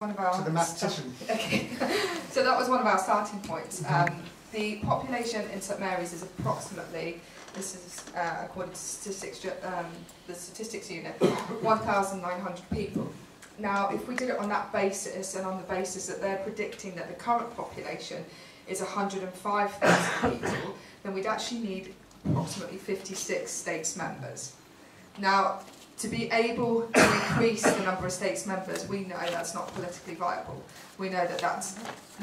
One of our to the mathematician. Okay, so that was one of our starting points. The population in St Mary's is approximately, this is according to the statistics unit, 1,900 people. Now, if we did it on that basis, and on the basis that they're predicting that the current population is 105,000 people, then we'd actually need approximately 56 states members. Now, to be able to increase the number of states members, we know that's not politically viable. We know that that's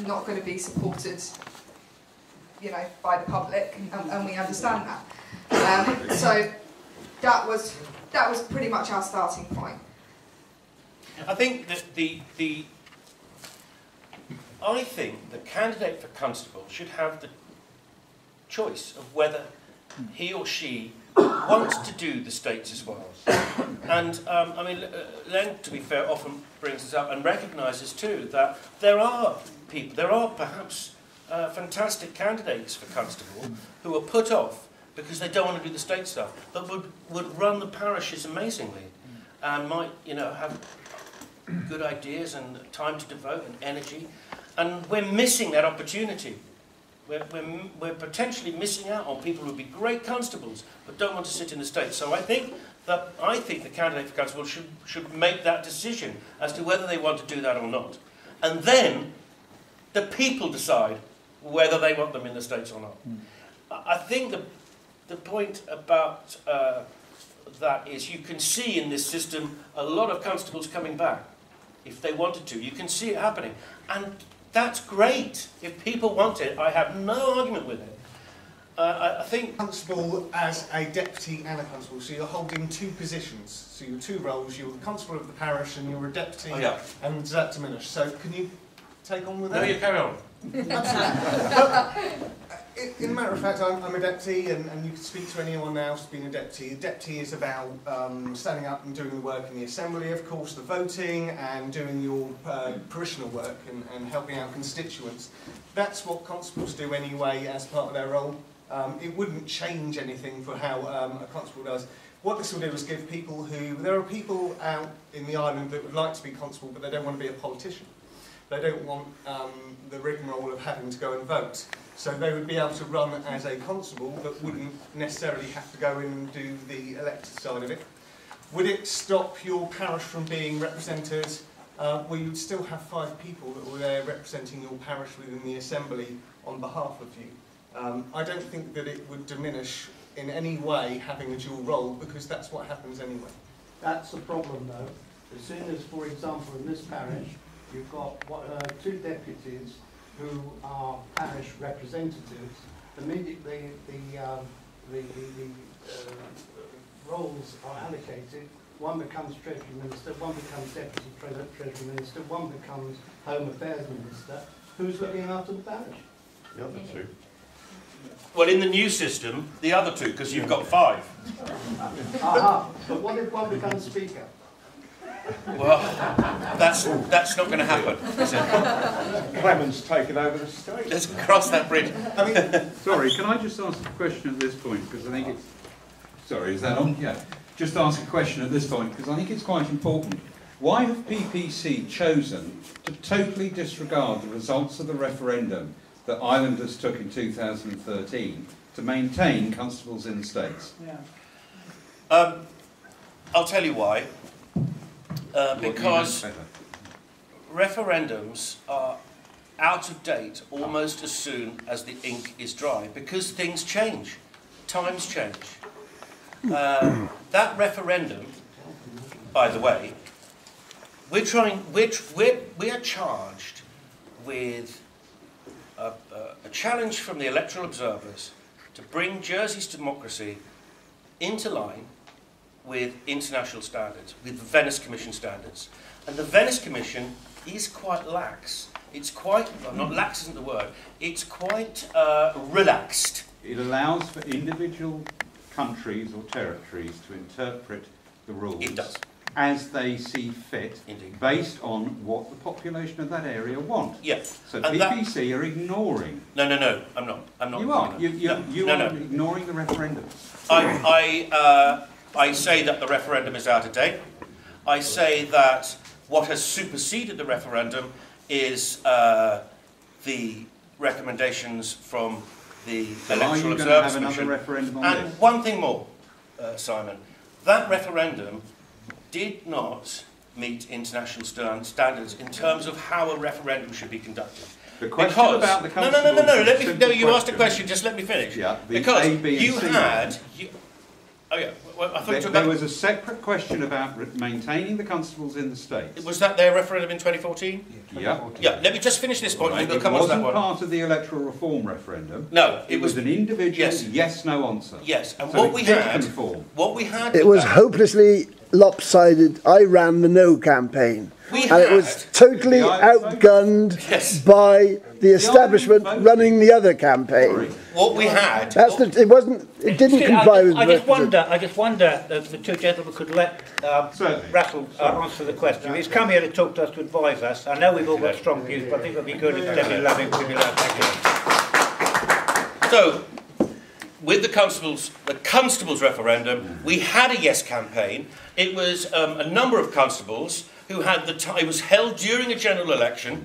not going to be supported, you know, by the public, and we understand that. So that was pretty much our starting point. I think that I think the candidate for constable should have the choice of whether he or she wants to do the states as well. And I mean, Len, to be fair, often brings this up and recognises too that there are people, there are perhaps fantastic candidates for constable who are put off because they don't want to do the state stuff, but would run the parishes amazingly and might, you know, have good ideas and time to devote and energy. And we're missing that opportunity. We're potentially missing out on people who would be great constables but don't want to sit in the States. So I think the candidate for constable should make that decision as to whether they want to do that or not. And then the people decide whether they want them in the States or not. I think the point about that is you can see in this system a lot of constables coming back if they wanted to. You can see it happening. And that's great. If people want it, I have no argument with it. I think... Constable as a deputy and a constable, so you're holding two positions. So you're two roles, you're the constable of the parish and you're a deputy, and does that diminish? So can you take on with that? No, you carry on. In a matter of fact, I'm a deputy, and you can speak to anyone else being a deputy. A deputy is about standing up and doing the work in the assembly, of course, the voting, and doing your parishioner work and helping out constituents. That's what constables do anyway as part of their role. It wouldn't change anything for how a constable does. What this will do is give people there are people out in the island that would like to be constable, but they don't want to be a politician. They don't want the rigmarole of having to go and vote. So they would be able to run as a constable, but wouldn't necessarily have to go in and do the elected side of it. Would it stop your parish from being represented? Well, you'd still have 5 people that were there representing your parish within the assembly on behalf of you. I don't think that it would diminish in any way having a dual role, because that's what happens anyway. That's the problem, though. As soon as, for example, in this parish, you've got 2 deputies who are parish representatives. Immediately, the roles are allocated. One becomes Treasury Minister, one becomes Deputy Treasury Minister, one becomes Home Affairs Minister. Who's looking after the parish? The other 2. Well, in the new system, the other 2, because you've got 5. Aha, but what if one becomes Speaker? Well, that's not going to happen, is it? Clement's taken over the state. Let's cross that bridge. I mean, sorry, can I just ask a question at this point? Because I think it's... Sorry, is that on? Yeah. Just ask a question at this point, because I think it's quite important. Why have PPC chosen to totally disregard the results of the referendum that Islanders took in 2013 to maintain constables in the States? Yeah. I'll tell you why. Because referendums are out of date almost as soon as the ink is dry, because things change, times change. That referendum, by the way, we are charged with a challenge from the electoral observers to bring Jersey's democracy into line with international standards, with the Venice Commission standards. And the Venice Commission is quite lax. It's quite, well, not lax isn't the word, it's quite relaxed. It allows for individual countries or territories to interpret the rules It does. as they see fit, Indeed. based on what the population of that area want. Yeah. So And PPC are ignoring... No, I'm not. You are. You are No. ignoring the referendum. I say that the referendum is out of date. I say that What has superseded the referendum is the recommendations from the Electoral Observers Commission. Referendum on And this? one thing more, Simon. That referendum did not meet international standards in terms of how a referendum should be conducted. The question about the No, constables is a let me, simple you asked a question, just let me finish. Yeah, the Because A, B and you C had... oh yeah, well, I thought you were There about... was a separate question about maintaining the constables in the States. Was that their referendum in 2014? Yeah. Yeah, let me just finish this point, and we'll It come on to that wasn't one. part of the electoral reform referendum. No, It was an individual yes/no answer. Yes, and So what it we did had... conform. What we had... It was hopelessly lopsided. I ran the no campaign. And it was totally outgunned Yes. by the establishment running the other campaign. What we had... That's the, it wasn't. It didn't comply with. I just wonder if the two gentlemen could let Russell answer the question. He's come here to talk to us, to advise us. I know we've all got strong views, but I think it would be good if Debbie Loving would be allowed to. So, with the constables referendum, we had a yes campaign. It was a number of constables who had the time. It was held during a general election.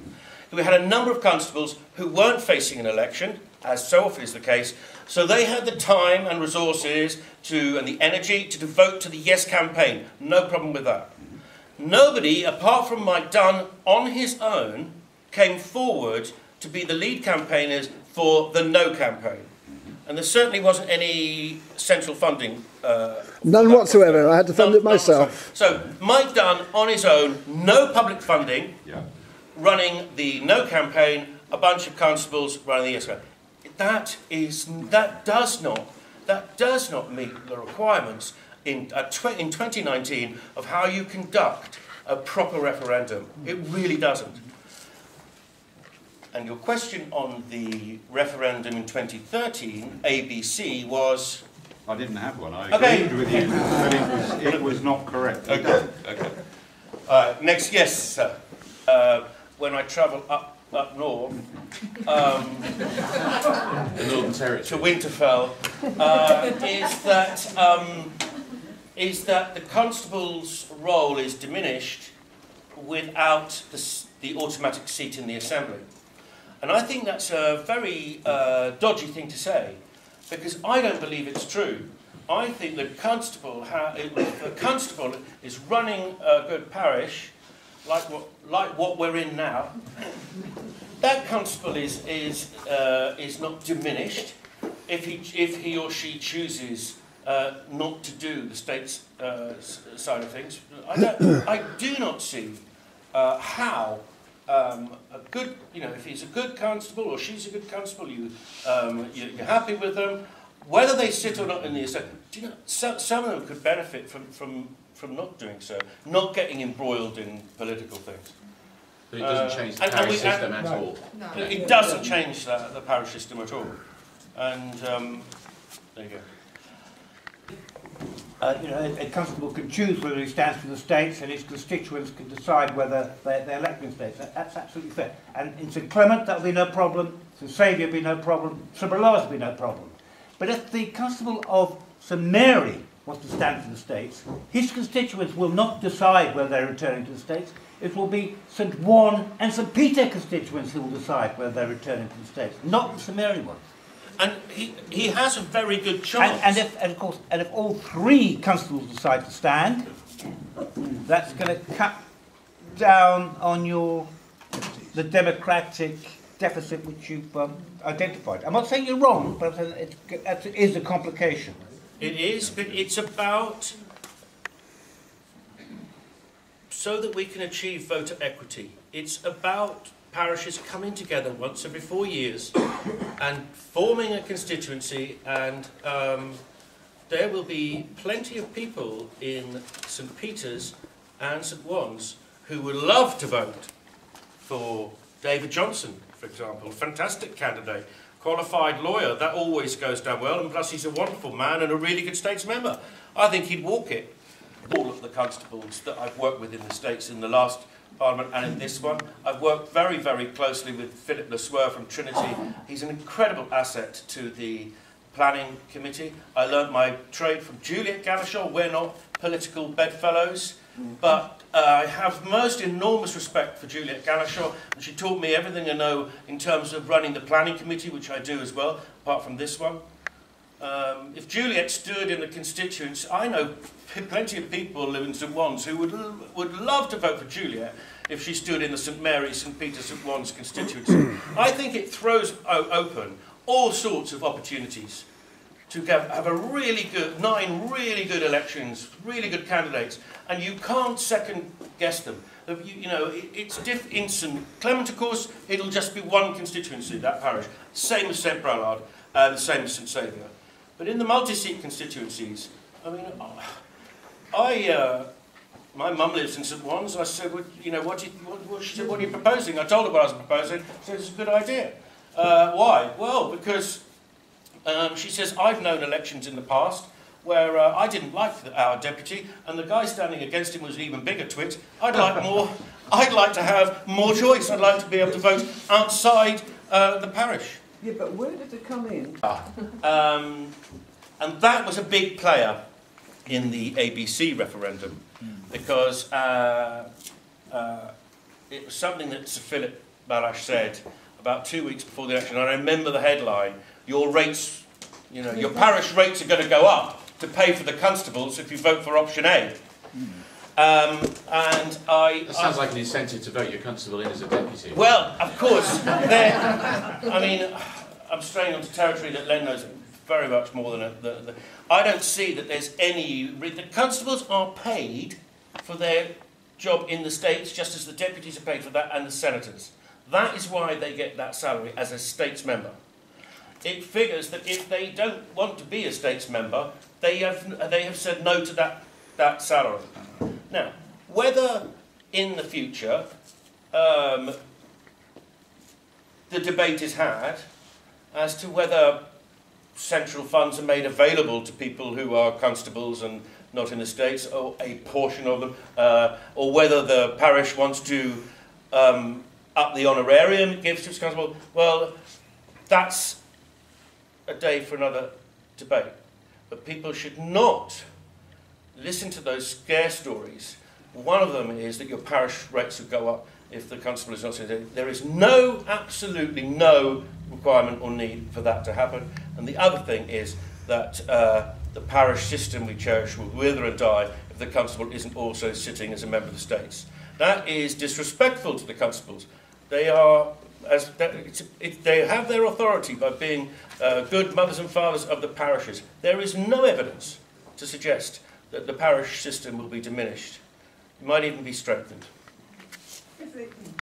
We had a number of constables who weren't facing an election, as so often is the case. So they had the time and resources and the energy to devote to the yes campaign. No problem with that. Nobody, apart from Mike Dunn on his own, came forward to be the lead campaigners for the no campaign. And there certainly wasn't any central funding. None whatsoever. I had to fund it myself. So Mike Dunn on his own, no public funding, Yeah. running the no campaign, a bunch of constables running the yes campaign. That does not meet the requirements in 2019 of how you conduct a proper referendum. It really doesn't. And your question on the referendum in 2013, ABC, was... I didn't have one. I Okay. agreed with you, but it was not correct. Okay, okay. Next, yes, sir. When I travel up north, The Northern Territory. to Winterfell, is that the constable's role is diminished without the automatic seat in the Assembly. And I think that's a very dodgy thing to say, because I don't believe it's true. I think the constable is running a good parish, like what we're in now. That constable is not diminished if he or she chooses not to do the state's side of things. I do not see how a good, if he's a good constable or she's a good constable, you're happy with them, whether they sit or not in the assembly. Do you know, some of them could benefit from not doing so, not getting embroiled in political things. But it doesn't change the parish system at all. No. It doesn't change the parish system at all. And there you go. A constable can choose whether he stands for the states, and his constituents can decide whether they elect him states. That's absolutely fair. And in St Clement, that'll be no problem. St Saviour will be no problem. St Brelaise will be no problem. But if the constable of St Mary wants to stand for the states, his constituents will not decide whether they're returning to the states. It will be St Juan and St Peter constituents who will decide whether they're returning to the states, not the St Mary ones. And he has a very good chance. And if all three constables decide to stand, that's going to cut down on the democratic deficit which you've identified. I'm not saying you're wrong, but I'm saying it is a complication. It is, but it's about so that we can achieve voter equity. It's about parishes coming together once every 4 years and forming a constituency, and there will be plenty of people in St Peter's and St Juan's who would love to vote for David Johnson, for example, fantastic candidate, qualified lawyer, that always goes down well, and plus he's a wonderful man and a really good States member. I think he'd walk it. All of the constables that I've worked with in the States in the last Parliament and in this one, I've worked very, very closely with Philip Le Sueur from Trinity. He's an incredible asset to the planning committee. I learnt my trade from Juliet Gavashaw. We're not political bedfellows. But I have most enormous respect for Juliet Galashaw, and she taught me everything I know in terms of running the planning committee, which I do as well, apart from this one. If Juliet stood in the constituents, I know plenty of people who live in St Wands who would love to vote for Juliet if she stood in the St Mary, St Peter, St Wands constituency. I think it throws open all sorts of opportunities to have a really good, 9 really good elections, really good candidates, and you can't second guess them. You know, it's in St Clement, of course, it'll just be one constituency, that parish. Same as St Bralard, the same as St Saviour. But in the multi-seat constituencies, I mean, my mum lives in St Wands. I said, well, you know, she said, what are you proposing? I told her what I was proposing. She said, it's a good idea. Why? Well, because she says, I've known elections in the past where I didn't like our deputy, and the guy standing against him was an even bigger twit. I'd like to have more choice. I'd like to be able to vote outside the parish. Yeah, but where did it come in? And that was a big player in the ABC referendum, because it was something that Sir Philip Balash said about 2 weeks before the election. I remember the headline: your rates, you know, your parish rates are going to go up to pay for the constables if you vote for option A. That sounds like an incentive to vote your constable in as a deputy. Well, of course, I mean, I'm straying onto territory that Len knows very much more than I don't see that there's any. The constables are paid for their job in the States, just as the deputies are paid for that, and the senators. That is why they get that salary as a States member. It figures that if they don't want to be a States member, they have said no to that salary. Now, whether in the future the debate is had as to whether central funds are made available to people who are constables and not in the States, or a portion of them, or whether the parish wants to up the honorarium it gives to its constable, well, that's a day for another debate. But people should not listen to those scare stories. One of them is that your parish rates will go up if the constable is not sitting. There is absolutely no requirement or need for that to happen. And the other thing is that the parish system we cherish will wither and die if the constable isn't also sitting as a member of the States. That is disrespectful to the constables. They have their authority by being good mothers and fathers of the parishes. There is no evidence to suggest that the parish system will be diminished. It might even be strengthened.